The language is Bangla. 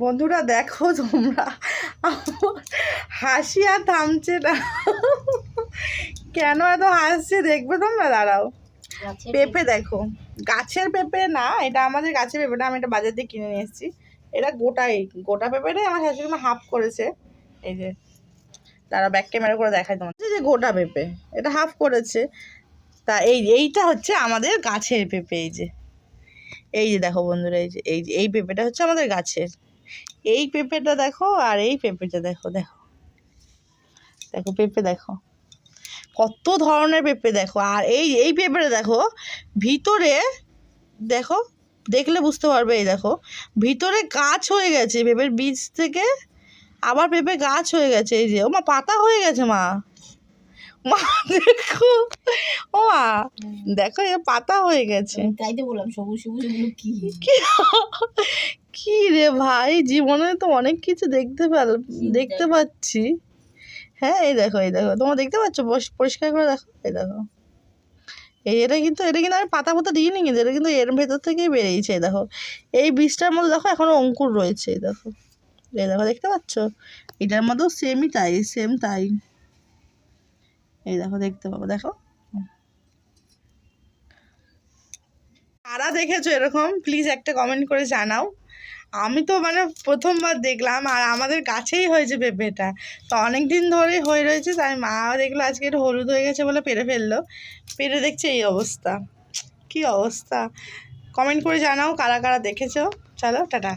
বন্ধুরা দেখো তোমরা, আমার হাসি আর থামছে না। কেন এত হাসছে দেখবে তোমরা, দাঁড়াও। পেঁপে দেখো, গাছের পেঁপে না, এটা আমাদের গাছের পেঁপেটা, আমি এটা বাজার দিয়ে কিনে নিয়ে এসেছি। এটা গোটা পেঁপেটাই আমার শাশুড়ি মা হাফ করেছে। এই যে তারা ব্যাক ক্যামেরা করে দেখায় তোমার যে গোটা পেঁপে, এটা হাফ করেছে। তা এইটা হচ্ছে আমাদের গাছের পেঁপে। এই যে দেখো বন্ধুরা, এই পেঁপেটা হচ্ছে আমাদের গাছের। এই পেঁপেটা দেখো, আর এই পেঁপেটা দেখো, দেখো দেখো পেঁপে দেখো, কত ধরনের পেঁপে দেখো। আর এই পেঁপেটা দেখো ভিতরে, দেখো দেখলে বুঝতে পারবে। এই দেখো ভিতরে গাছ হয়ে গেছে, পেঁপের বীজ থেকে আবার পেঁপে গাছ হয়ে গেছে। এই যে ও মা, পাতা হয়ে গেছে মা, মা দেখো, ও মা দেখো, এ পাতা হয়ে গেছে। তাই তো বললাম সবুজ সবুজ এগুলো কি কি রে ভাই, জীবনে তো অনেক কিছু দেখতে পাচ্ছি। হ্যাঁ এই দেখো, তোমরা দেখতে পাচ্ছ, পরিষ্কার করে দেখো। এই দেখো, এটা কিন্তু আমি পাতা দিইনি, কিন্তু এটা কিন্তু এর ভেতর থেকেই বেরিয়েছে। এই দেখো, এই বীজটার মধ্যে দেখো এখনো অঙ্কুর রয়েছে। এই দেখো, দেখতে পাচ্ছ, এটার মধ্যেও সেম তাই। এই দেখো, দেখতে পাবো, দেখো। কারা দেখেছো এরকম, প্লিজ একটা কমেন্ট করে জানাও। আমি তো মানে প্রথমবার দেখলাম, আর আমাদের গাছেই হয়েছে পেঁপেটা, তো অনেক দিন ধরেই হয়ে রয়েছে। তাই মা দেখলো আজকে একটু হলুদ হয়ে গেছে বলে পেরে ফেললো, পেরে দেখছে এই অবস্থা। কি অবস্থা, কমেন্ট করে জানাও কারা কারা দেখেছো। চলো টাটা।